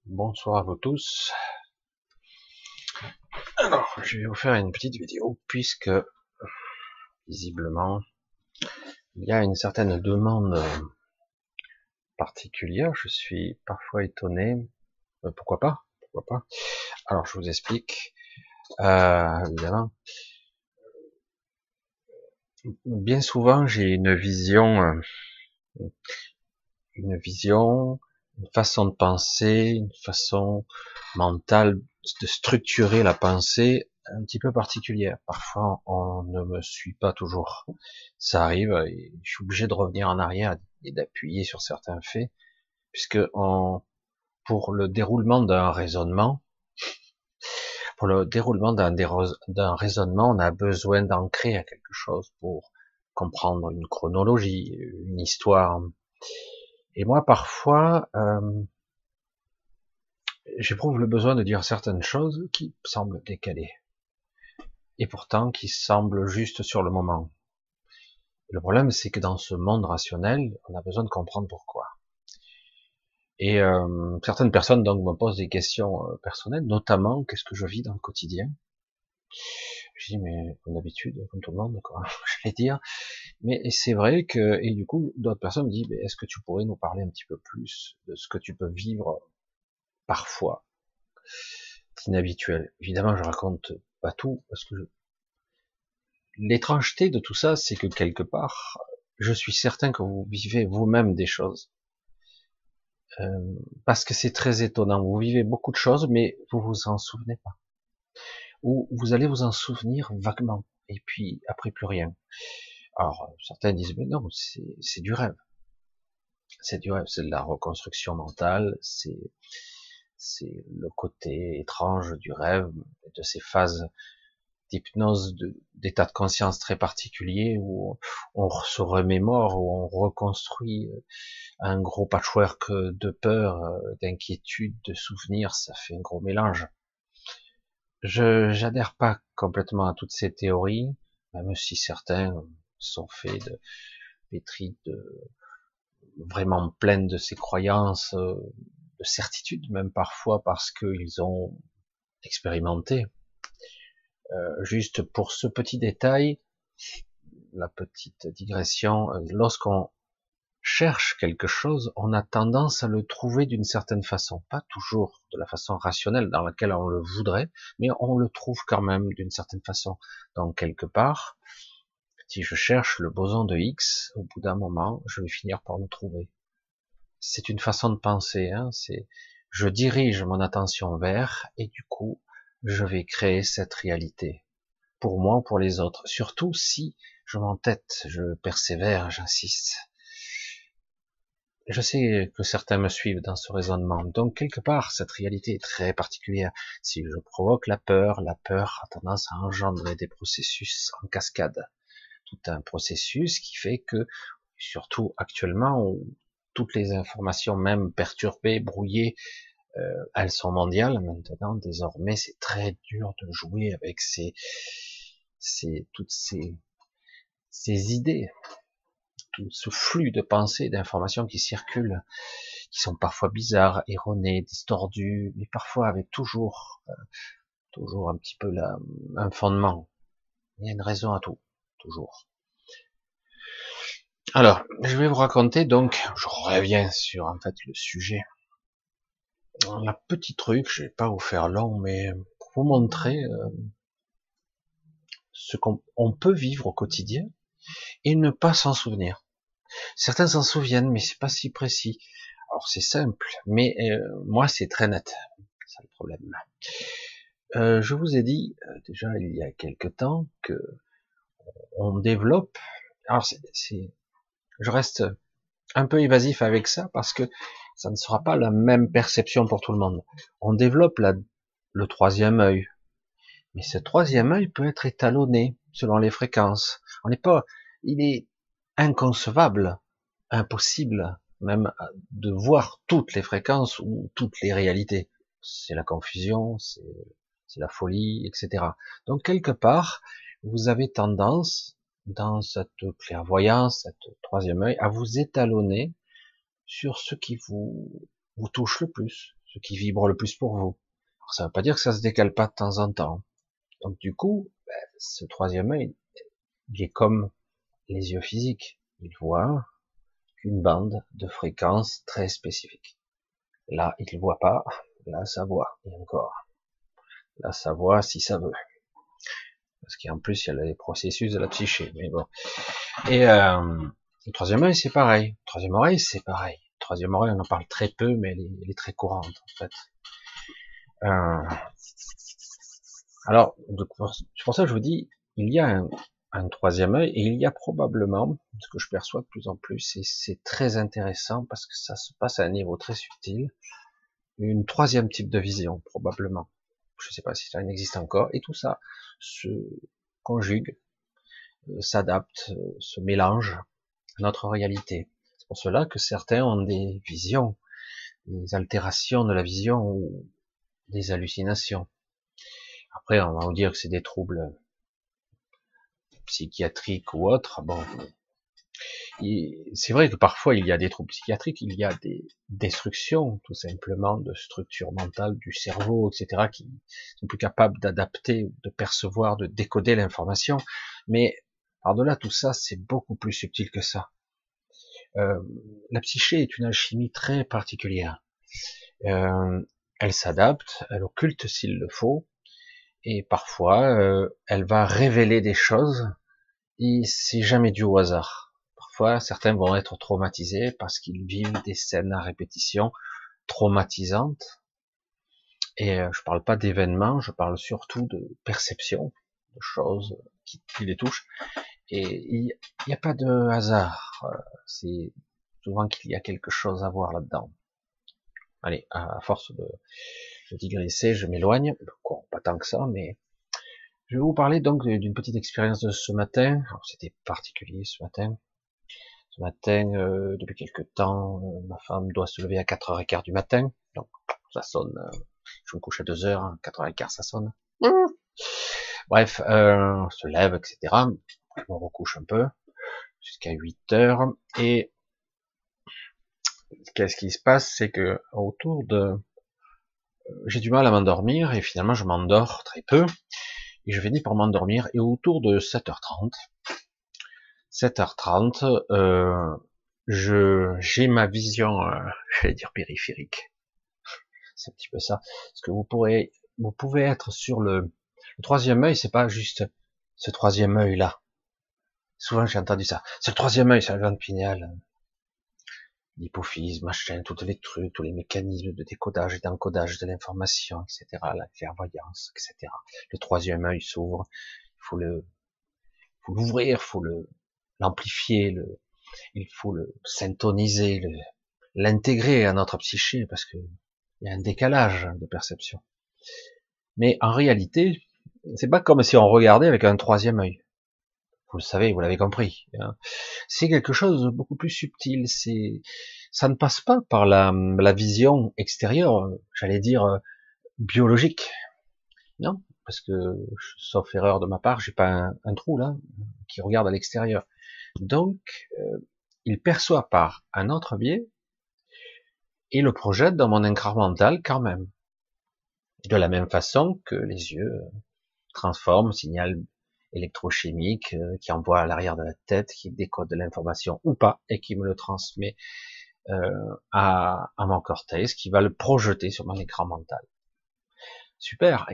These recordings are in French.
Bonsoir à vous tous. Alors, je vais vous faire une petite vidéo puisque visiblement il y a une certaine demande particulière. Je suis parfois étonné. Pourquoi pas? Pourquoi pas? Alors, je vous explique. Évidemment, bien souvent j'ai une vision, une façon de penser, une façon mentale de structurer la pensée un petit peu particulière. Parfois, on ne me suit pas toujours. Ça arrive et je suis obligé de revenir en arrière et d'appuyer sur certains faits, puisque pour le déroulement d'un raisonnement, pour le déroulement d'un raisonnement, on a besoin d'ancrer à quelque chose pour comprendre une chronologie, une histoire. Et moi, parfois, j'éprouve le besoin de dire certaines choses qui semblent décalées, et pourtant qui semblent justes sur le moment. Le problème, c'est que dans ce monde rationnel, on a besoin de comprendre pourquoi. Et certaines personnes donc me posent des questions personnelles, notamment qu'est-ce que je vis dans le quotidien. Je dis mais comme d'habitude, comme tout le monde, quoi, je vais dire. Mais c'est vrai que et du coup d'autres personnes me disent mais est-ce que tu pourrais nous parler un petit peu plus de ce que tu peux vivre parfois inhabituel. Évidemment, je raconte pas tout parce que l'étrangeté de tout ça, c'est que quelque part, je suis certain que vous vivez vous-même des choses. Parce que c'est très étonnant. Vous vivez beaucoup de choses, mais vous vous en souvenez pas. Ou vous allez vous en souvenir vaguement. Et puis, après, plus rien. Alors, certains disent, mais non, c'est du rêve. C'est du rêve. C'est de la reconstruction mentale. C'est le côté étrange du rêve, de ces phases d'hypnose, d'état de conscience très particulier où on se remémore, où on reconstruit un gros patchwork de peur, d'inquiétude, de souvenirs, ça fait un gros mélange. J'adhère pas complètement à toutes ces théories, même si certains sont faits pétris vraiment pleines de ces croyances, de certitude même parfois parce qu'ils ont expérimenté. Juste pour ce petit détail, la petite digression, lorsqu'on cherche quelque chose, on a tendance à le trouver d'une certaine façon, pas toujours de la façon rationnelle dans laquelle on le voudrait, mais on le trouve quand même d'une certaine façon. Donc quelque part, si je cherche le boson de X, au bout d'un moment, je vais finir par le trouver. C'est une façon de penser, hein, je dirige mon attention vers, et du coup, je vais créer cette réalité. Pour moi, pour les autres. Surtout si je m'entête, je persévère, j'insiste. Je sais que certains me suivent dans ce raisonnement. Donc, quelque part, cette réalité est très particulière. Si je provoque la peur a tendance à engendrer des processus en cascade. Tout un processus qui fait que, surtout actuellement, où toutes les informations, même perturbées, brouillées, elles sont mondiales maintenant. Désormais, c'est très dur de jouer avec toutes ces idées, tout ce flux de pensées, d'informations qui circulent, qui sont parfois bizarres, erronées, distordues, mais parfois avec toujours un petit peu un fondement. Il y a une raison à tout, toujours. Alors, je vais vous raconter donc, je reviens sur en fait le sujet. Un petit truc, je vais pas vous faire long, mais pour vous montrer ce qu'on peut vivre au quotidien et ne pas s'en souvenir. Certains s'en souviennent, mais c'est pas si précis. Alors c'est simple, mais moi c'est très net. C'est le problème. Je vous ai dit déjà il y a quelque temps que on développe. Alors je reste un peu évasif avec ça parce que ça ne sera pas la même perception pour tout le monde. On développe le troisième œil, mais ce troisième œil peut être étalonné selon les fréquences. Il est inconcevable, impossible même de voir toutes les fréquences ou toutes les réalités. C'est la confusion, c'est la folie, etc. Donc quelque part, vous avez tendance, dans cette clairvoyance, cette troisième œil, à vous étalonner sur ce qui vous touche le plus, ce qui vibre le plus pour vous. Alors, ça ne veut pas dire que ça se décale pas de temps en temps. Donc du coup, ce troisième œil, il est comme les yeux physiques. Il voit qu'une bande de fréquences très spécifique. Là, il ne voit pas. Là, ça voit. Et encore. Là, ça voit si ça veut. Parce qu'en plus, il y a les processus de la psyché. Mais bon. Et le troisième œil, c'est pareil. Le troisième oreille, c'est pareil. Le troisième oreille, on en parle très peu, mais elle est très courante, en fait. Alors, c'est pour ça que je vous dis, il y a un troisième œil, et il y a probablement, ce que je perçois de plus en plus, et c'est très intéressant, parce que ça se passe à un niveau très subtil, une troisième type de vision, probablement. Je ne sais pas si ça existe encore, et tout ça se conjugue, s'adapte, se mélange à notre réalité. C'est pour cela que certains ont des visions, des altérations de la vision ou des hallucinations. Après, on va vous dire que c'est des troubles psychiatriques ou autres. Bon, c'est vrai que parfois il y a des troubles psychiatriques, il y a des destructions tout simplement de structures mentales du cerveau, etc., qui sont plus capables d'adapter, de percevoir, de décoder l'information. Mais par-delà tout ça, c'est beaucoup plus subtil que ça. La psyché est une alchimie très particulière. Elle s'adapte, elle occulte s'il le faut, et parfois elle va révéler des choses, et c'est jamais dû au hasard. Parfois, certains vont être traumatisés parce qu'ils vivent des scènes à répétition traumatisantes. Et je parle pas d'événements, je parle surtout de perception, de choses qui les touchent. Et il n'y a pas de hasard. C'est souvent qu'il y a quelque chose à voir là-dedans. Allez, à force de digresser, je m'éloigne. Bon, pas tant que ça, mais je vais vous parler donc d'une petite expérience de ce matin. Alors, c'était particulier ce matin. Ce matin, depuis quelque temps, ma femme doit se lever à 4h15 du matin. Donc, ça sonne. Je me couche à 2h, 4h15, ça sonne. Bref, on se lève, etc. Je me recouche un peu jusqu'à 8h. Et qu'est-ce qui se passe, c'est que autour de, j'ai du mal à m'endormir et finalement je m'endors très peu. Et je finis par m'endormir et autour de 7h30, j'ai ma vision, j'allais dire périphérique. C'est un petit peu ça. Parce que vous pouvez être sur le troisième œil, c'est pas juste ce troisième œil là. Souvent j'ai entendu ça. C'est le troisième œil, c'est la glande pinéale, l'hypophyse, machin, tous les trucs, tous les mécanismes de décodage et d'encodage de l'information, etc. La clairvoyance, etc. Le troisième œil s'ouvre. Il faut l'ouvrir, l'amplifier, il faut le syntoniser, l'intégrer à notre psyché parce que il y a un décalage de perception. Mais en réalité, c'est pas comme si on regardait avec un troisième œil. Vous le savez, vous l'avez compris. C'est quelque chose de beaucoup plus subtil. Ça ne passe pas par la vision extérieure, j'allais dire biologique. Non, parce que, sauf erreur de ma part, j'ai pas un trou là qui regarde à l'extérieur. Donc, il perçoit par un autre biais et le projette dans mon écran mental quand même. De la même façon que les yeux transforment signal électrochimique qui envoie à l'arrière de la tête, qui décode de l'information ou pas et qui me le transmet à mon cortex, qui va le projeter sur mon écran mental. Super.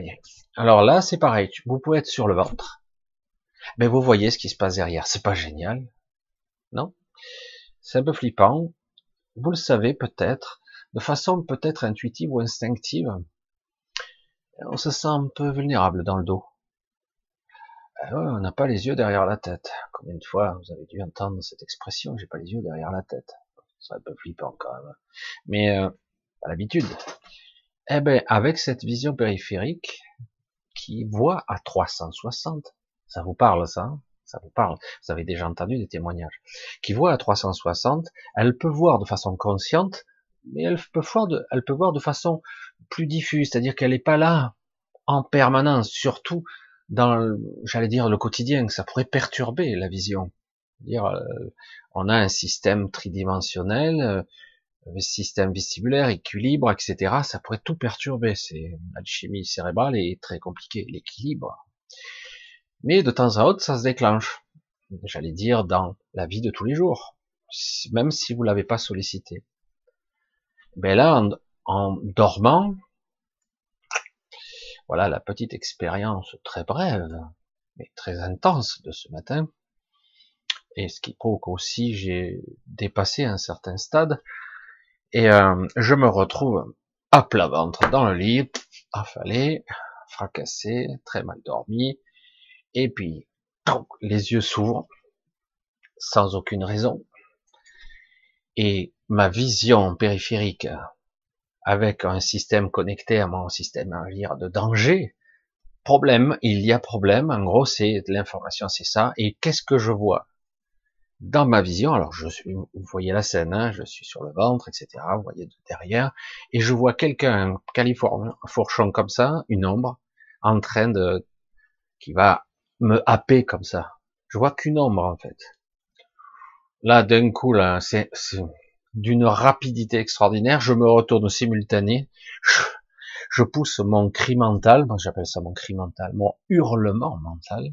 Alors là, c'est pareil. Vous pouvez être sur le ventre, mais vous voyez ce qui se passe derrière. C'est pas génial, non? C'est un peu flippant. Vous le savez peut-être, de façon peut-être intuitive ou instinctive. On se sent un peu vulnérable dans le dos. On n'a pas les yeux derrière la tête. Combien de fois vous avez dû entendre cette expression, j'ai pas les yeux derrière la tête. C'est un peu flippant quand même. Mais à l'habitude. Eh ben, avec cette vision périphérique qui voit à 360, ça vous parle ça, hein? Ça vous parle. Vous avez déjà entendu des témoignages. Qui voit à 360, elle peut voir de façon consciente, mais elle peut voir de façon plus diffuse, c'est-à-dire qu'elle n'est pas là en permanence, surtout dans, j'allais dire, le quotidien, que ça pourrait perturber la vision. Dire, on a un système tridimensionnel, le système vestibulaire, équilibre, etc. Ça pourrait tout perturber. C'est l'alchimie cérébrale est très compliquée, l'équilibre. Mais de temps à autre, ça se déclenche. J'allais dire dans la vie de tous les jours, même si vous l'avez pas sollicité. Ben là, en dormant, voilà la petite expérience très brève, mais très intense de ce matin. Et ce qui prouve qu'aussi j'ai dépassé un certain stade. Et je me retrouve à plat ventre dans le lit, affalé, fracassé, très mal dormi. Et puis, les yeux s'ouvrent, sans aucune raison. Et ma vision périphérique, avec un système connecté à mon système à dire de danger, problème, il y a problème, en gros c'est de l'information, c'est ça. Et qu'est-ce que je vois dans ma vision? Alors vous voyez la scène, hein, je suis sur le ventre, etc. Vous voyez de derrière, et je vois quelqu'un, un califourchon comme ça, une ombre, en train de, qui va me happer comme ça. Je vois qu'une ombre en fait. Là, d'un coup, là, c'est d'une rapidité extraordinaire. Je me retourne au simultané. Je pousse mon cri mental, moi j'appelle ça mon cri mental, mon hurlement mental,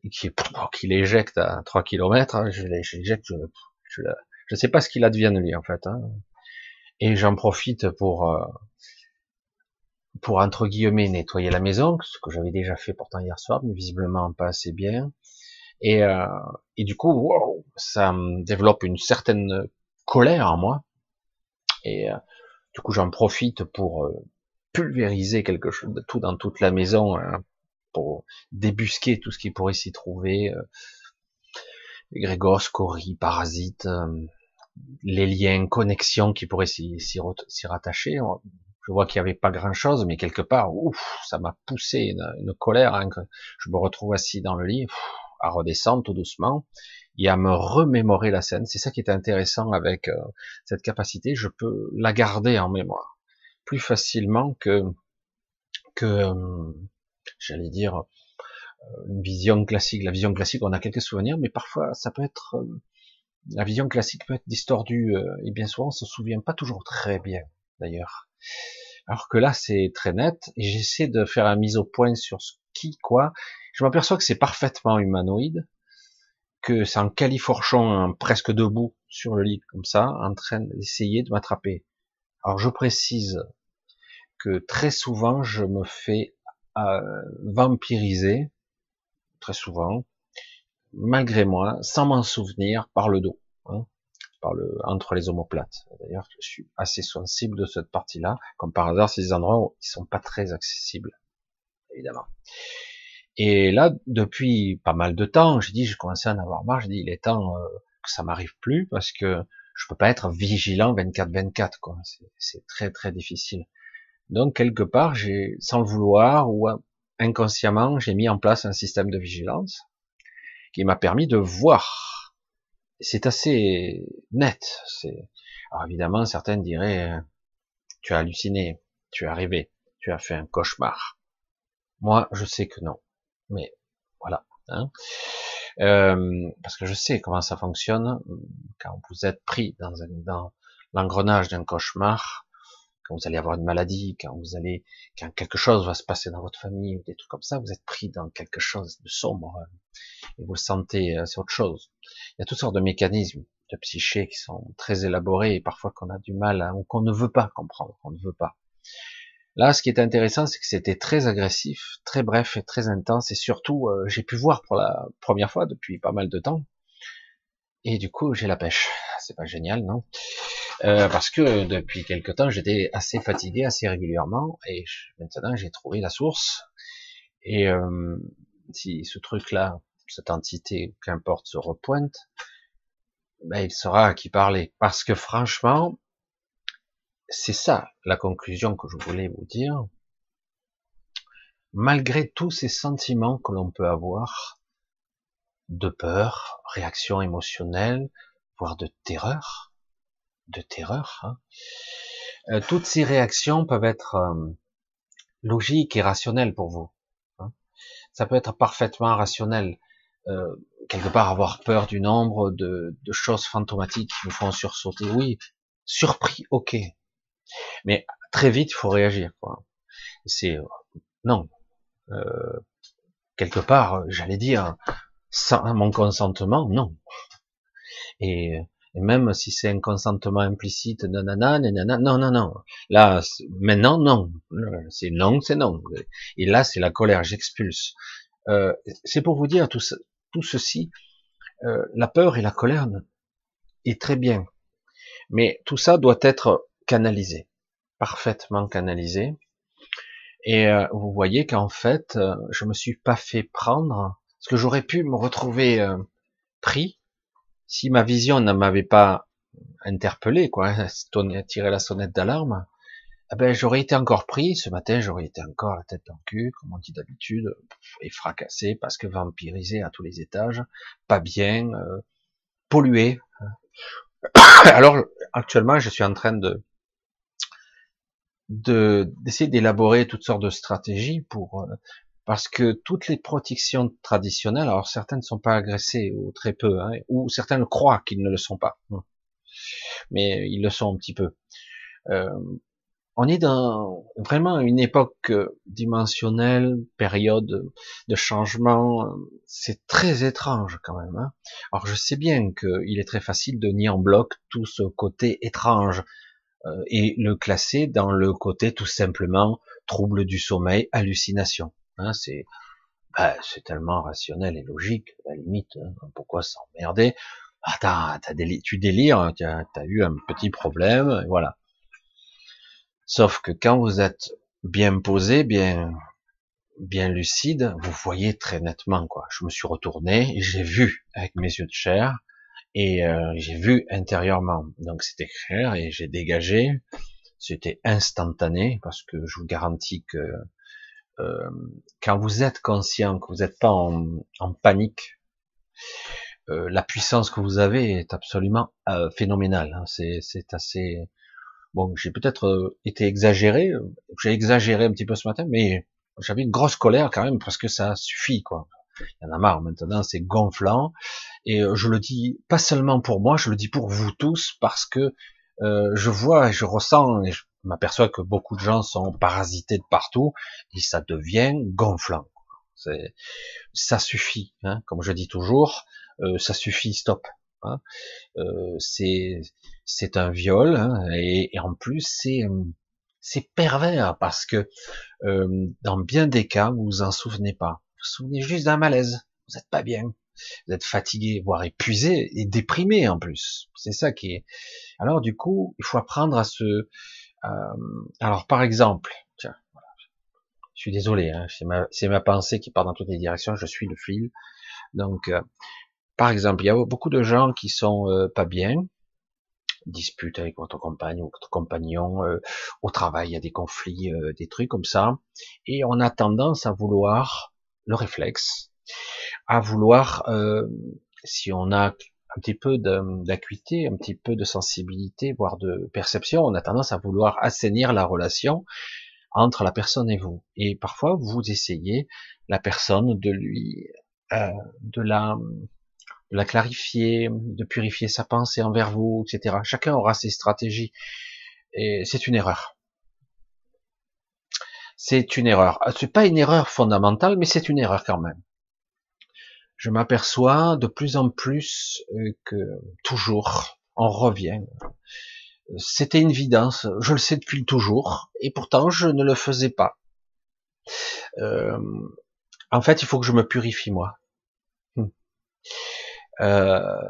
et qui l'éjecte à 3 kilomètres. Hein, je l'éjecte, je sais pas ce qu'il advient de lui en fait. Hein. Et j'en profite pour entre guillemets nettoyer la maison, ce que j'avais déjà fait pourtant hier soir, mais visiblement pas assez bien. Et du coup, wow, ça me développe une certaine colère en moi. Et du coup, j'en profite pour pulvériser quelque chose de tout dans toute la maison, hein, pour débusquer tout ce qui pourrait s'y trouver, grégor, scories, parasites, les liens, connexions qui pourraient s'y rattacher. Je vois qu'il n'y avait pas grand-chose, mais quelque part, ouf, ça m'a poussé une colère, hein, que je me retrouve assis dans le lit, à redescendre tout doucement, et à me remémorer la scène. C'est ça qui est intéressant avec cette capacité, je peux la garder en mémoire plus facilement que j'allais dire, une vision classique. La vision classique, on a quelques souvenirs, mais parfois ça peut être, la vision classique peut être distordue, et bien souvent on se souvient pas toujours très bien, d'ailleurs. Alors que là, c'est très net, et j'essaie de faire la mise au point sur ce qui, quoi. Je m'aperçois que c'est parfaitement humanoïde, que c'est un califourchon presque debout sur le lit, comme ça, en train d'essayer de m'attraper. Alors je précise que très souvent, je me fais vampiriser, très souvent, malgré moi, sans m'en souvenir, par le dos, hein, entre les omoplates. D'ailleurs, je suis assez sensible de cette partie-là. Comme par hasard, c'est des endroits où ils sont pas très accessibles, évidemment. Et là, depuis pas mal de temps, j'ai commencé à en avoir marre. J'ai dit, il est temps que ça m'arrive plus, parce que je peux pas être vigilant 24/24, quoi. C'est très très difficile. Donc quelque part, sans le vouloir ou inconsciemment, j'ai mis en place un système de vigilance qui m'a permis de voir. C'est assez net. Alors évidemment, certains diraient, tu as halluciné, tu es arrivé, tu as fait un cauchemar. Moi, je sais que non. Mais voilà. Hein. Parce que je sais comment ça fonctionne quand vous êtes pris dans l'engrenage d'un cauchemar, quand vous allez avoir une maladie, quand quelque chose va se passer dans votre famille, ou des trucs comme ça, vous êtes pris dans quelque chose de sombre, et vous le sentez, c'est autre chose. Il y a toutes sortes de mécanismes de psyché qui sont très élaborés, et parfois qu'on a du mal, ou qu'on ne veut pas comprendre, qu'on ne veut pas. Là, ce qui est intéressant, c'est que c'était très agressif, très bref et très intense, et surtout, j'ai pu voir pour la première fois depuis pas mal de temps, et du coup, j'ai la pêche. C'est pas génial, non? Parce que depuis quelque temps, j'étais assez fatigué, assez régulièrement, et maintenant, j'ai trouvé la source. Et si ce truc-là, cette entité, qu'importe, se repointe, ben, il saura à qui parler. Parce que franchement, c'est ça la conclusion que je voulais vous dire. Malgré tous ces sentiments que l'on peut avoir, de peur, réaction émotionnelle, voire de terreur, hein, toutes ces réactions peuvent être logiques et rationnelles pour vous. Hein. Ça peut être parfaitement rationnel. Quelque part avoir peur du nombre de choses fantomatiques qui nous font sursauter, oui, Surpris, ok. Mais très vite, il faut réagir, quoi. C'est, non. Euh, quelque part, j'allais dire, sans mon consentement, non. Et, et même si c'est un consentement implicite, nanana, nanana, non, non, non. Là, maintenant, non. C'est non, c'est non. Et là, c'est la colère, j'expulse. C'est pour vous dire tout ceci, la peur et la colère est très bien, mais tout ça doit être canalisé, parfaitement canalisé. Et vous voyez qu'en fait, je me suis pas fait prendre, parce que j'aurais pu me retrouver pris si ma vision ne m'avait pas interpellé, quoi, tiré la sonnette d'alarme. Eh ben, j'aurais été encore pris ce matin, j'aurais été encore la tête dans le cul, comme on dit d'habitude, et fracassé parce que vampirisé à tous les étages, pas bien, pollué. Alors actuellement, je suis en train d'essayer d'élaborer toutes sortes de stratégies pour parce que toutes les protections traditionnelles, alors certaines ne sont pas agressées ou très peu, hein, ou certaines croient qu'ils ne le sont pas, mais ils le sont un petit peu. Euh, on est dans vraiment une époque dimensionnelle, période de changement. C'est très étrange quand même. Hein. Alors je sais bien qu'il est très facile de nier en bloc tout ce côté étrange et le classer dans le côté tout simplement trouble du sommeil, hallucination. Hein, c'est tellement rationnel et logique, à la limite. Hein, pourquoi s'emmerder? Ah, tu délires, tu as eu un petit problème, et voilà. Sauf que quand vous êtes bien posé, bien lucide, vous voyez très nettement, quoi. Je me suis retourné et j'ai vu avec mes yeux de chair et j'ai vu intérieurement. Donc c'était clair et j'ai dégagé. C'était instantané parce que je vous garantis que euh, quand vous êtes conscient, que vous n'êtes pas en panique, la puissance que vous avez est absolument phénoménale. Hein. C'est assez. Bon, j'ai peut-être été exagéré. J'ai exagéré un petit peu ce matin, mais j'avais une grosse colère quand même parce que ça suffit, quoi. Il y en a marre maintenant, c'est gonflant. Et je le dis pas seulement pour moi, je le dis pour vous tous parce que je vois et je ressens et je m'aperçois que beaucoup de gens sont parasités de partout et ça devient gonflant. Ça suffit, hein, comme je dis toujours, ça suffit, stop. Hein. C'est un viol hein, et en plus c'est pervers parce que dans bien des cas vous vous en souvenez pas. Vous vous souvenez juste d'un malaise. Vous n'êtes pas bien. Vous êtes fatigué, voire épuisé et déprimé en plus. C'est ça qui est. Alors du coup, il faut apprendre à se. Alors par exemple, tiens, je suis désolé, hein, c'est ma pensée qui part dans toutes les directions. Je suis le fil. Donc par exemple, il y a beaucoup de gens qui sont pas bien, disputent avec votre compagne ou votre compagnon, au travail, il y a des conflits, des trucs comme ça, et on a tendance à vouloir le réflexe, à vouloir, si on a un petit peu d'acuité, un petit peu de sensibilité, voire de perception, on a tendance à vouloir assainir la relation entre la personne et vous. Et parfois, vous essayez la personne de lui, euh, de la clarifier, de purifier sa pensée envers vous, etc. Chacun aura ses stratégies et c'est une erreur. C'est une erreur. C'est pas une erreur fondamentale, mais c'est une erreur quand même. Je m'aperçois de plus en plus que toujours on revient. C'était une évidence, je le sais depuis toujours, et pourtant je ne le faisais pas. Euh, en fait, il faut que je me purifie moi. Euh,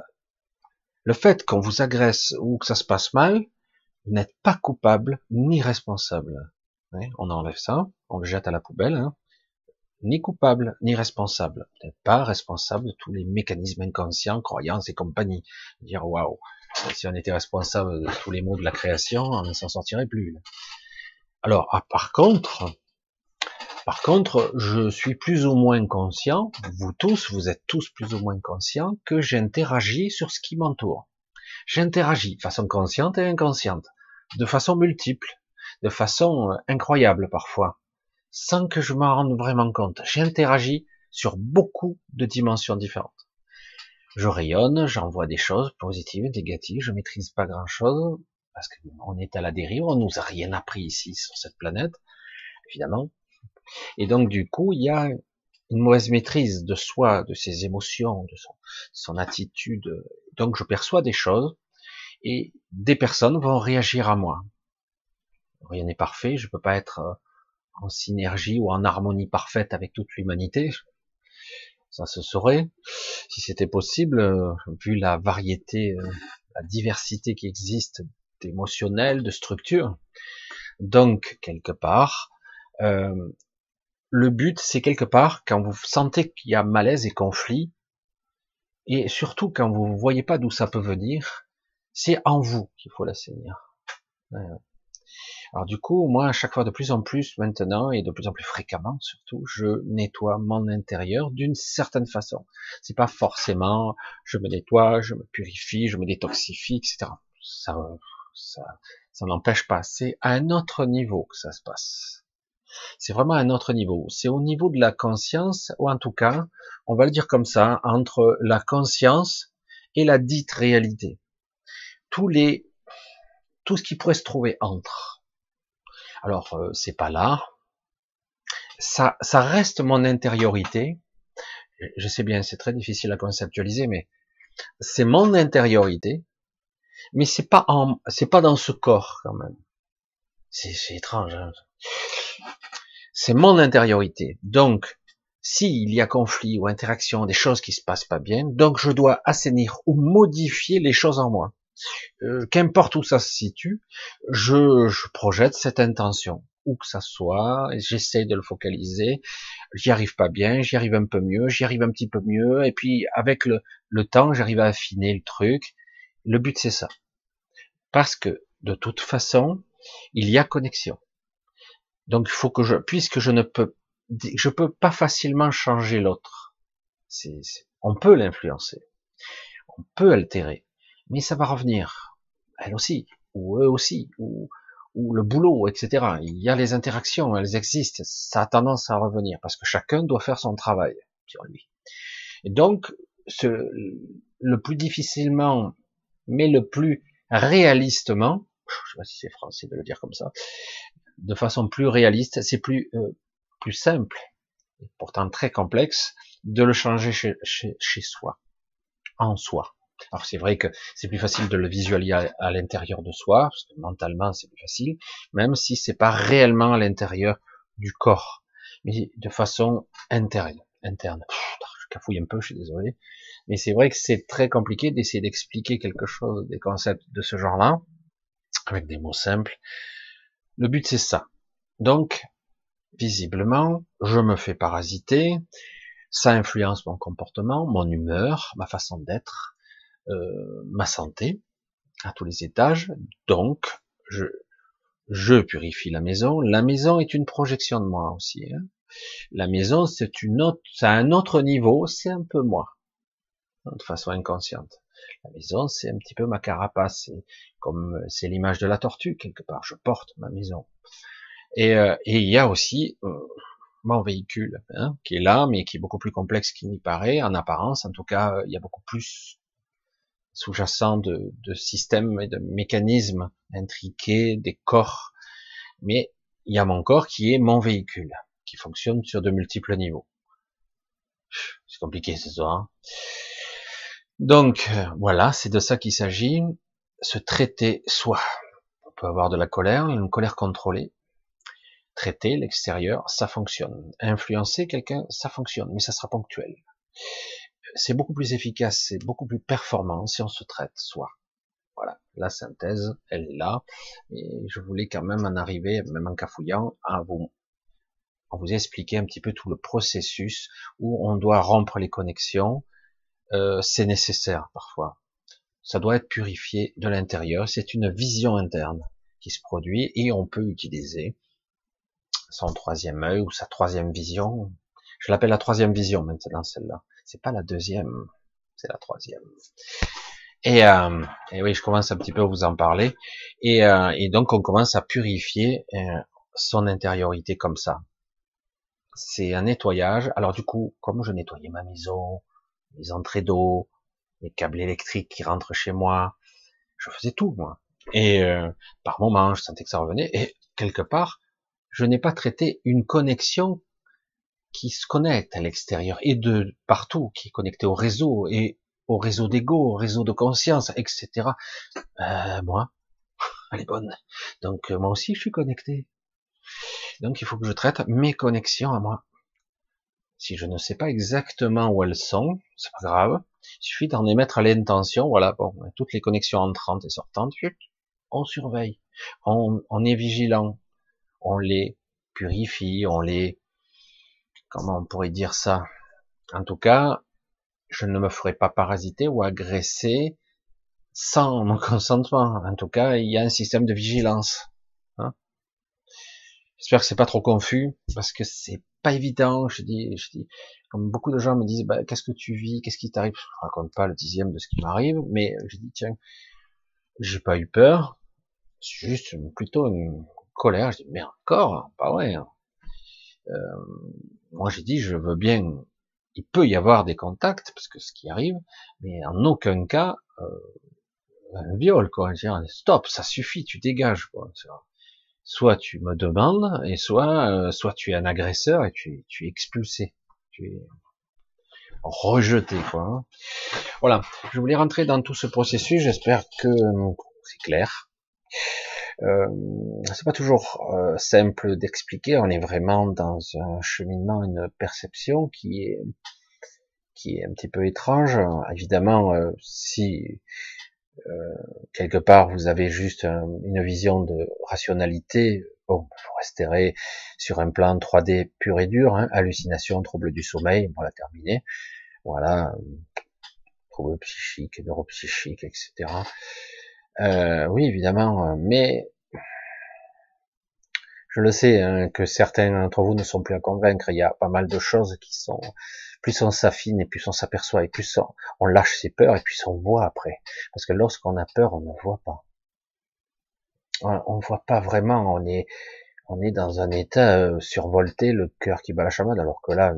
le fait qu'on vous agresse ou que ça se passe mal, vous n'êtes pas coupable ni responsable. Ouais, on enlève ça, on le jette à la poubelle. Hein. Ni coupable, ni responsable. Vous n'êtes pas responsable de tous les mécanismes inconscients, croyances et compagnie. Dire waouh, si on était responsable de tous les maux de la création, on ne s'en sortirait plus. Là. Alors, par contre, je suis plus ou moins conscient, vous tous, vous êtes tous plus ou moins conscients que j'interagis sur ce qui m'entoure. J'interagis de façon consciente et inconsciente, de façon multiple, de façon incroyable parfois, sans que je m'en rende vraiment compte. J'interagis sur beaucoup de dimensions différentes. Je rayonne, j'envoie des choses positives, négatives, je maîtrise pas grand chose. parce qu'on est à la dérive, on nous a rien appris ici sur cette planète, évidemment. Et donc du coup, il y a une mauvaise maîtrise de soi, de ses émotions, de son attitude. Donc je perçois des choses et des personnes vont réagir à moi. Rien n'est parfait, je peux pas être en synergie ou en harmonie parfaite avec toute l'humanité. Ça se saurait si c'était possible, vu la variété, la diversité qui existe d'émotionnel, de structure. Donc quelque part, euh, le but, c'est quelque part, quand vous sentez qu'il y a malaise et conflit, et surtout quand vous ne voyez pas d'où ça peut venir, c'est en vous qu'il faut l'assainir. Alors du coup, moi, à chaque fois de plus en plus maintenant, et de plus en plus fréquemment surtout, je nettoie mon intérieur d'une certaine façon. C'est pas forcément, je me nettoie, je me purifie, je me détoxifie, etc. Ça, ça, ça n'empêche pas. C'est à un autre niveau que ça se passe. C'est vraiment un autre niveau. C'est au niveau de la conscience, ou en tout cas, on va le dire comme ça, entre la conscience et la dite réalité. Tout ce qui pourrait se trouver entre. Alors, c'est pas là. Ça reste mon intériorité. Je sais bien, c'est très difficile à conceptualiser, mais c'est mon intériorité. Mais c'est pas dans ce corps quand même. C'est étrange. Hein. C'est mon intériorité. Donc, s'il y a conflit ou interaction, des choses qui se passent pas bien, donc je dois assainir ou modifier les choses en moi. Qu'importe où ça se situe, je projette cette intention, où que ça soit, et j'essaie de le focaliser. J'y arrive pas bien, j'y arrive un peu mieux, j'y arrive un petit peu mieux, et puis avec le temps, j'arrive à affiner le truc. Le but c'est ça, parce que de toute façon, il y a connexion. Donc il faut que puisque je peux pas facilement changer l'autre. On peut l'influencer, on peut altérer, mais ça va revenir, elle aussi, ou eux aussi, ou le boulot, etc. Il y a les interactions, elles existent, ça a tendance à revenir, parce que chacun doit faire son travail sur lui. Et donc, le plus difficilement, mais le plus réalistement, je sais pas si c'est français de le dire comme ça, de façon plus réaliste, c'est plus simple, et pourtant très complexe, de le changer chez soi, en soi. Alors c'est vrai que c'est plus facile de le visualiser à l'intérieur de soi, parce que mentalement c'est plus facile, même si c'est pas réellement à l'intérieur du corps, mais de façon interne. Je cafouille un peu, je suis désolé, mais c'est vrai que c'est très compliqué d'essayer d'expliquer quelque chose, des concepts de ce genre-là, avec des mots simples. Le but c'est ça. Donc, visiblement, je me fais parasiter, ça influence mon comportement, mon humeur, ma façon d'être, ma santé, à tous les étages. Donc, je purifie la maison. La maison est une projection de moi aussi. Hein. La maison, c'est un autre niveau, c'est un peu moi, de façon inconsciente. La maison, c'est un petit peu ma carapace, c'est l'image de la tortue quelque part. Je porte ma maison. Et il y a aussi mon véhicule, hein, qui est là, mais qui est beaucoup plus complexe qu'il n'y paraît, en apparence. En tout cas, il y a beaucoup plus sous-jacent de systèmes et de mécanismes intriqués, des corps. Mais il y a mon corps qui est mon véhicule, qui fonctionne sur de multiples niveaux. C'est compliqué ce soir. Hein. Donc voilà, c'est de ça qu'il s'agit. Se traiter soi. On peut avoir de la colère, une colère contrôlée. Traiter l'extérieur, ça fonctionne. Influencer quelqu'un, ça fonctionne, mais ça sera ponctuel. C'est beaucoup plus efficace, c'est beaucoup plus performant si on se traite soi. Voilà, la synthèse, elle est là, et je voulais quand même en arriver, même en cafouillant, à vous expliquer un petit peu tout le processus où on doit rompre les connexions. C'est nécessaire parfois. Ça doit être purifié de l'intérieur. C'est une vision interne qui se produit et on peut utiliser son troisième œil ou sa troisième vision. Je l'appelle la troisième vision maintenant, celle-là. C'est pas la deuxième, c'est la troisième. Et oui, je commence un petit peu à vous en parler. Et donc, on commence à purifier son intériorité comme ça. C'est un nettoyage. Alors du coup, comme je nettoyais ma maison, les entrées d'eau, les câbles électriques qui rentrent chez moi, je faisais tout, moi. Et par moment, je sentais que ça revenait. Et quelque part, je n'ai pas traité une connexion qui se connecte à l'extérieur et de partout, qui est connecté au réseau et au réseau d'ego, au réseau de conscience, etc. Moi, elle est bonne. Donc moi aussi, je suis connecté. Donc il faut que je traite mes connexions à moi. Si je ne sais pas exactement où elles sont, c'est pas grave. Il suffit d'en émettre l'intention. Voilà, bon, toutes les connexions entrantes et sortantes, on surveille, on est vigilant, on les purifie, on les, comment on pourrait dire ça? En tout cas, je ne me ferai pas parasiter ou agresser sans mon consentement. En tout cas, il y a un système de vigilance. Hein. J'espère que c'est pas trop confus, parce que c'est pas évident. Je dis, comme beaucoup de gens me disent, bah, qu'est-ce que tu vis, qu'est-ce qui t'arrive? Je raconte pas le dixième de ce qui m'arrive, mais je dis, tiens, j'ai pas eu peur, c'est juste plutôt une colère. Je dis, mais encore, pas vrai. Hein. Moi, j'ai dit, je veux bien. Il peut y avoir des contacts, parce que ce qui arrive, mais en aucun cas un viol, quoi. Je veux dire, stop, ça suffit, tu dégages, quoi. Soit tu me demandes, et soit tu es un agresseur et tu es expulsé, tu es rejeté, quoi. Hein. Voilà. Je voulais rentrer dans tout ce processus. J'espère que c'est clair. C'est pas toujours simple d'expliquer. On est vraiment dans un cheminement, une perception qui est un petit peu étrange. Évidemment, si quelque part vous avez juste une vision de rationalité, bon, vous resterez sur un plan 3D pur et dur, hein, hallucination, trouble du sommeil, voilà, terminé. Voilà, troubles psychiques, neuropsychiques, etc. Oui, évidemment, mais je le sais, hein, que certains d'entre vous ne sont plus à convaincre. Il y a pas mal de choses qui sont, plus on s'affine et plus on s'aperçoit et plus on lâche ses peurs et plus on voit après. Parce que lorsqu'on a peur, on ne voit pas. On ne voit pas vraiment. On est dans un état survolté, le cœur qui bat la chamade. Alors que là,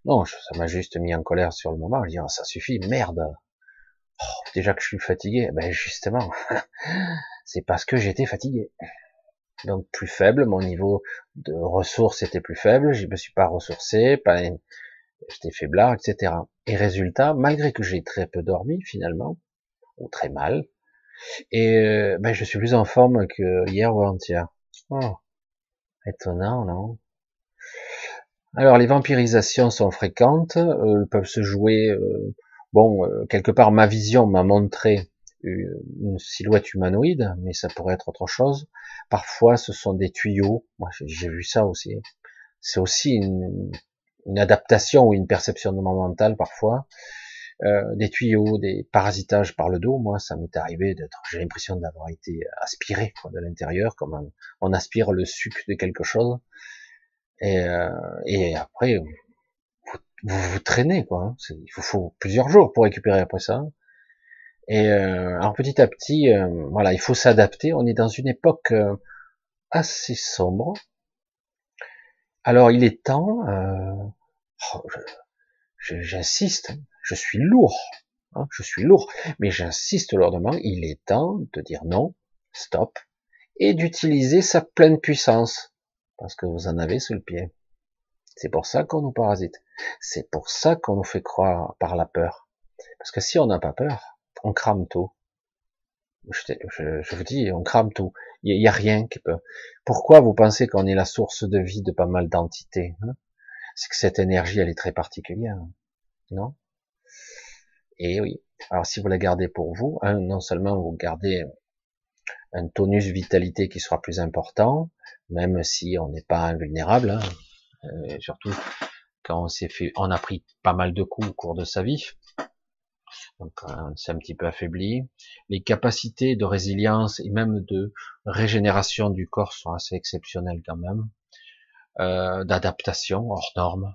non, ça m'a juste mis en colère sur le moment. Je dis, ah, ça suffit, merde. Oh, déjà que je suis fatigué, ben justement, c'est parce que j'étais fatigué. Donc plus faible, mon niveau de ressources était plus faible, je me suis pas ressourcé, j'étais faiblard, etc. Et résultat, malgré que j'ai très peu dormi finalement, ou très mal, et ben, je suis plus en forme que hier ou avant-hier. Oh, étonnant, non? Alors les vampirisations sont fréquentes, peuvent se jouer. Bon, quelque part ma vision m'a montré une silhouette humanoïde, mais ça pourrait être autre chose. Parfois, ce sont des tuyaux. Moi, j'ai vu ça aussi. C'est aussi une adaptation ou une perception de mon mental parfois. Des tuyaux, des parasitages par le dos. Moi, ça m'est arrivé d'être. J'ai l'impression d'avoir été aspiré quoi, de l'intérieur, comme on aspire le suc de quelque chose. Et après, vous traînez quoi. Hein. Il faut plusieurs jours pour récupérer après ça. Et alors petit à petit, voilà, il faut s'adapter. On est dans une époque assez sombre. Alors il est temps. Oh, j'insiste. Je suis lourd. Hein, je suis lourd, mais j'insiste lourdement. Il est temps de dire non, stop, et d'utiliser sa pleine puissance, parce que vous en avez sous le pied. C'est pour ça qu'on nous parasite. C'est pour ça qu'on nous fait croire par la peur. Parce que si on n'a pas peur, on crame tout. Je vous dis, on crame tout. Il y a rien qui peut. Pourquoi vous pensez qu'on est la source de vie de pas mal d'entités, hein? C'est que cette énergie, elle est très particulière, non? Et oui. Alors si vous la gardez pour vous, hein, non seulement vous gardez un tonus vitalité qui sera plus important, même si on n'est pas invulnérable, hein, surtout quand on a pris pas mal de coups au cours de sa vie, donc c'est un petit peu affaibli. Les capacités de résilience et même de régénération du corps sont assez exceptionnelles quand même, d'adaptation hors norme.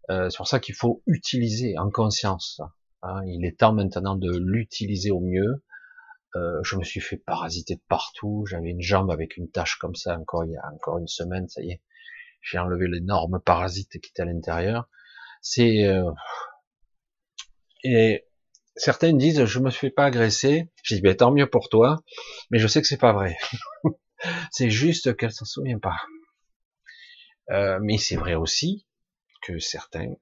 C'est pour ça qu'il faut utiliser en conscience. Hein. Il est temps maintenant de l'utiliser au mieux. Je me suis fait parasiter de partout. J'avais une jambe avec une tache comme ça encore il y a encore une semaine, ça y est. J'ai enlevé l'énorme parasite qui était à l'intérieur. C'est et Certains disent, je me fais pas agresser. J'ai dit, ben, tant mieux pour toi, mais je sais que c'est pas vrai. C'est juste qu'elle s'en souvient pas. Mais c'est vrai aussi que certains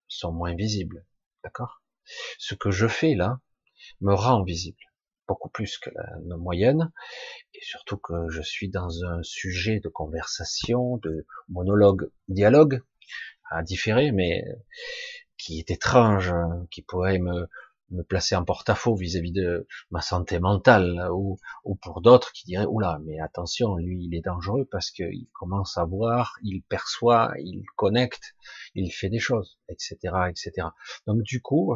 sont moins visibles. D'accord? Ce que je fais là me rend visible. Beaucoup plus que la moyenne. Et surtout que je suis dans un sujet de conversation, de monologue, dialogue, à différer, mais qui est étrange, hein, qui pourrait me placer en porte-à-faux vis-à-vis de ma santé mentale, ou pour d'autres qui diraient, oula, mais attention, lui, il est dangereux parce qu'il commence à voir, il perçoit, il connecte, il fait des choses, etc., etc. Donc, du coup,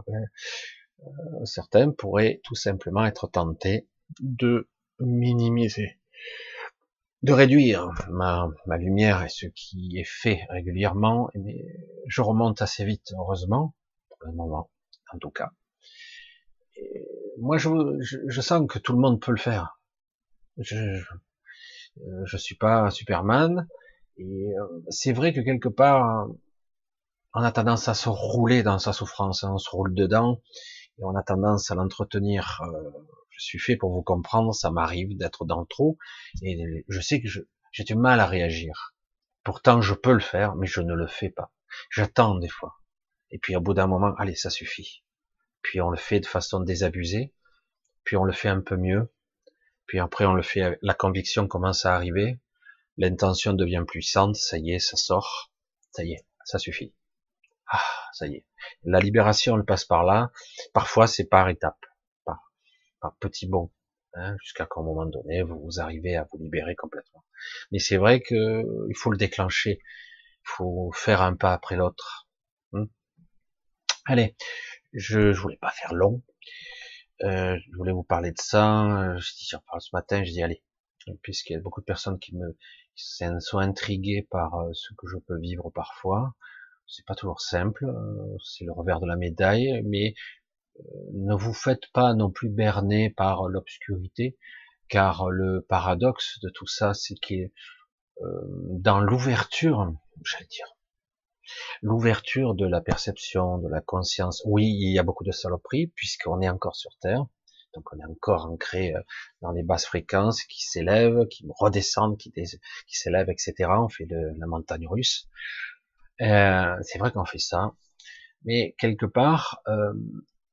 certains pourraient tout simplement être tentés de minimiser, de réduire ma lumière et ce qui est fait régulièrement, mais je remonte assez vite, heureusement, pour le moment, en tout cas. Et moi, je sens que tout le monde peut le faire. Je suis pas Superman, et c'est vrai que quelque part, on a tendance à se rouler dans sa souffrance, hein, on se roule dedans, et on a tendance à l'entretenir. Je suis fait pour vous comprendre, ça m'arrive d'être dans le trou, et je sais que j'ai du mal à réagir. Pourtant, je peux le faire, mais je ne le fais pas. J'attends des fois. Et puis, au bout d'un moment, allez, ça suffit. Puis, on le fait de façon désabusée. Puis, on le fait un peu mieux. Puis après, on le fait, la conviction commence à arriver. L'intention devient puissante. Ça y est, ça sort. Ça y est, ça suffit. Ah, ça y est. La libération, elle passe par là. Parfois, c'est par étapes, par petits bonds, hein, jusqu'à qu'à un moment donné, vous arrivez à vous libérer complètement. Mais c'est vrai que il faut le déclencher. Il faut faire un pas après l'autre. Allez, je voulais pas faire long. Je voulais vous parler de ça. Je dis, j'en parle ce matin. Je dis allez, puisqu'il y a beaucoup de personnes qui sont intriguées par ce que je peux vivre parfois. C'est pas toujours simple. C'est le revers de la médaille, mais ne vous faites pas non plus berner par l'obscurité, car le paradoxe de tout ça, c'est que dans l'ouverture, j'allais dire, l'ouverture de la perception, de la conscience. Oui, il y a beaucoup de saloperies puisqu'on est encore sur Terre, donc on est encore ancré dans les basses fréquences qui s'élèvent, qui redescendent, qui s'élèvent, etc. On fait de la montagne russe. C'est vrai qu'on fait ça, mais quelque part,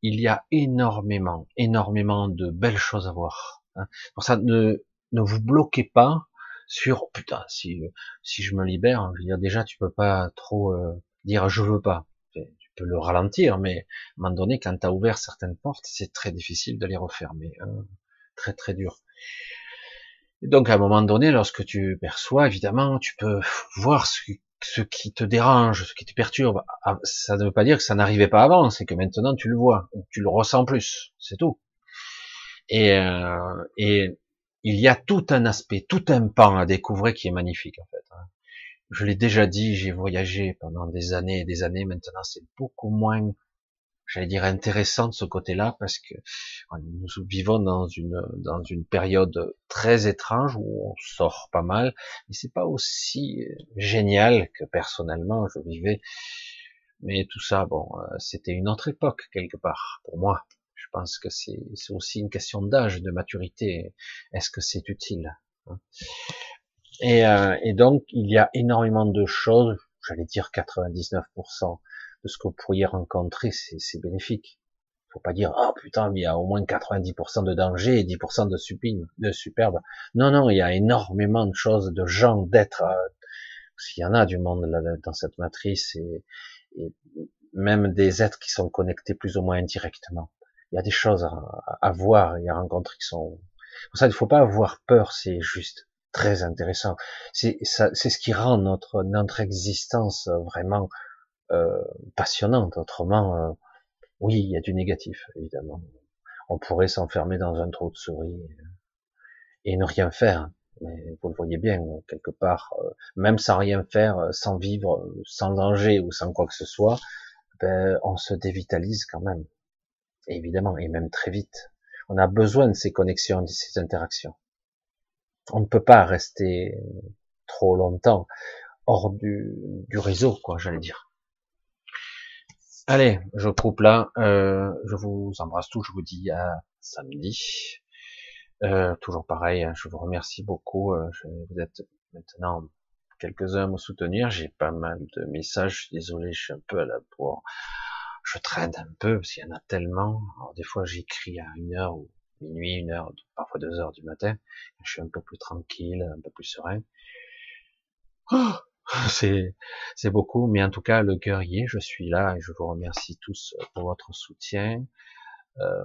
il y a énormément de belles choses à voir. Hein. Pour ça, ne vous bloquez pas sur oh, putain, si je me libère, hein, je veux dire déjà tu peux pas trop dire je veux pas. Tu peux le ralentir, mais à un moment donné, quand tu as ouvert certaines portes, c'est très difficile de les refermer. Hein. Très très dur. Et donc à un moment donné, lorsque tu perçois, évidemment, tu peux voir ce qui te dérange, ce qui te perturbe. Ah, ça ne veut pas dire que ça n'arrivait pas avant, c'est que maintenant tu le vois, tu le ressens plus, c'est tout. Et il y a tout un aspect, tout un pan à découvrir qui est magnifique en fait. Hein. Je l'ai déjà dit, j'ai voyagé pendant des années et des années. Maintenant, c'est beaucoup moins, j'allais dire, intéressant de ce côté-là parce que nous vivons dans une période très étrange où on sort pas mal, mais c'est pas aussi génial que personnellement je vivais. Mais tout ça, bon, c'était une autre époque quelque part pour moi. Je pense que c'est aussi une question d'âge, de maturité. Est-ce que c'est utile? Hein. Et donc, il y a énormément de choses, j'allais dire 99% de ce que vous pourriez rencontrer, c'est bénéfique. Faut pas dire, oh putain, mais il y a au moins 90% de danger et 10% de sublime, de superbe. Non, non, il y a énormément de choses, de gens, d'êtres, s'il y en a du monde là, dans cette matrice, et même des êtres qui sont connectés plus ou moins indirectement. Il y a des choses à voir et à rencontrer qui sont... Pour ça, il ne faut pas avoir peur, c'est juste très intéressant. C'est ce qui rend notre existence vraiment passionnante. Autrement, oui, il y a du négatif, évidemment. On pourrait s'enfermer dans un trou de souris et ne rien faire. Mais vous le voyez bien, quelque part, même sans rien faire, sans vivre, sans danger ou sans quoi que ce soit, ben, on se dévitalise quand même, évidemment, et même très vite. On a besoin de ces connexions, de ces interactions. On ne peut pas rester trop longtemps hors du réseau, quoi, j'allais dire. Allez, je coupe là. Je vous embrasse tous. Je vous dis à samedi. Toujours pareil. Hein, je vous remercie beaucoup. Vous êtes maintenant quelques-uns à me soutenir. J'ai pas mal de messages. Je suis désolé, je suis un peu à la bourre. Je traîne un peu parce qu'il y en a tellement. Alors, des fois, j'écris à 1 heure ou minuit, 1 heure, parfois 2 heures du matin. Je suis un peu plus tranquille, un peu plus serein. Oh, c'est c'est beaucoup, mais en tout cas le cœur y est. Je suis là et je vous remercie tous pour votre soutien. Euh,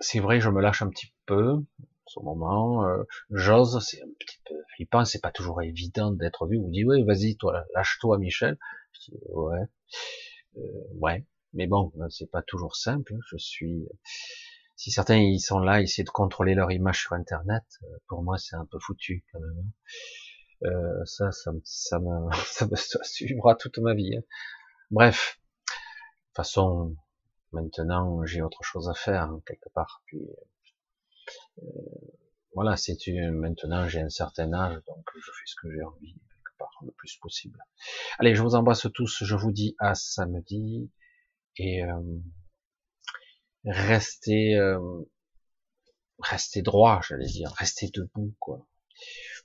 c'est vrai, je me lâche un petit peu en ce moment. J'ose, c'est un petit peu flippant. C'est pas toujours évident d'être vu. On vous dit oui, vas-y, toi, lâche-toi, Michel. Je dis, ouais, euh, ouais. Mais bon, c'est pas toujours simple. Je suis. Si certains ils sont là, ils essaient de contrôler leur image sur Internet, pour moi c'est un peu foutu quand même. Ça suivra toute ma vie. Hein. Bref, de toute façon, maintenant j'ai autre chose à faire hein, quelque part. Puis voilà, maintenant j'ai un certain âge, donc je fais ce que j'ai envie quelque part le plus possible. Allez, je vous embrasse tous. Je vous dis à samedi et restez restez droit, j'allais dire, restez debout quoi.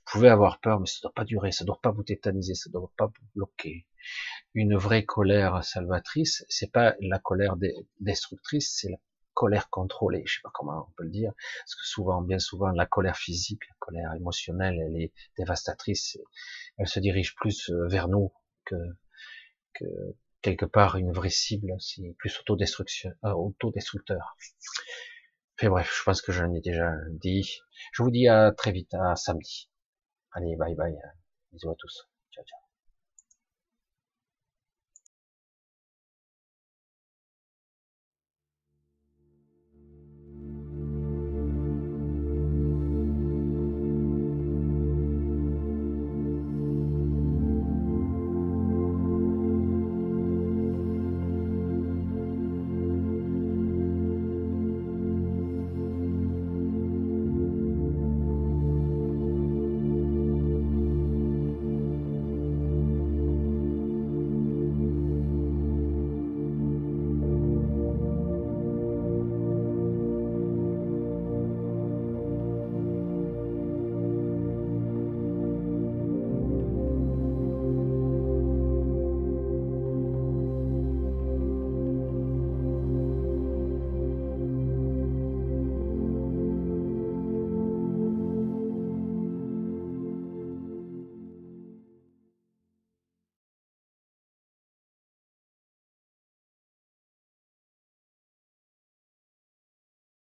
Vous pouvez avoir peur, mais ça doit pas durer, ça doit pas vous tétaniser, ça doit pas vous bloquer. Une vraie colère salvatrice, c'est pas la colère destructrice, c'est la colère contrôlée. Je sais pas comment on peut le dire, parce que souvent, bien souvent, la colère physique, la colère émotionnelle, elle est dévastatrice. Elle se dirige plus vers nous que, que quelque part une vraie cible. C'est plus autodestruction, autodestructeur. Enfin bref, je pense que j'en ai déjà dit. Je vous dis à très vite, à samedi. Allez, bye bye. Bisous à tous.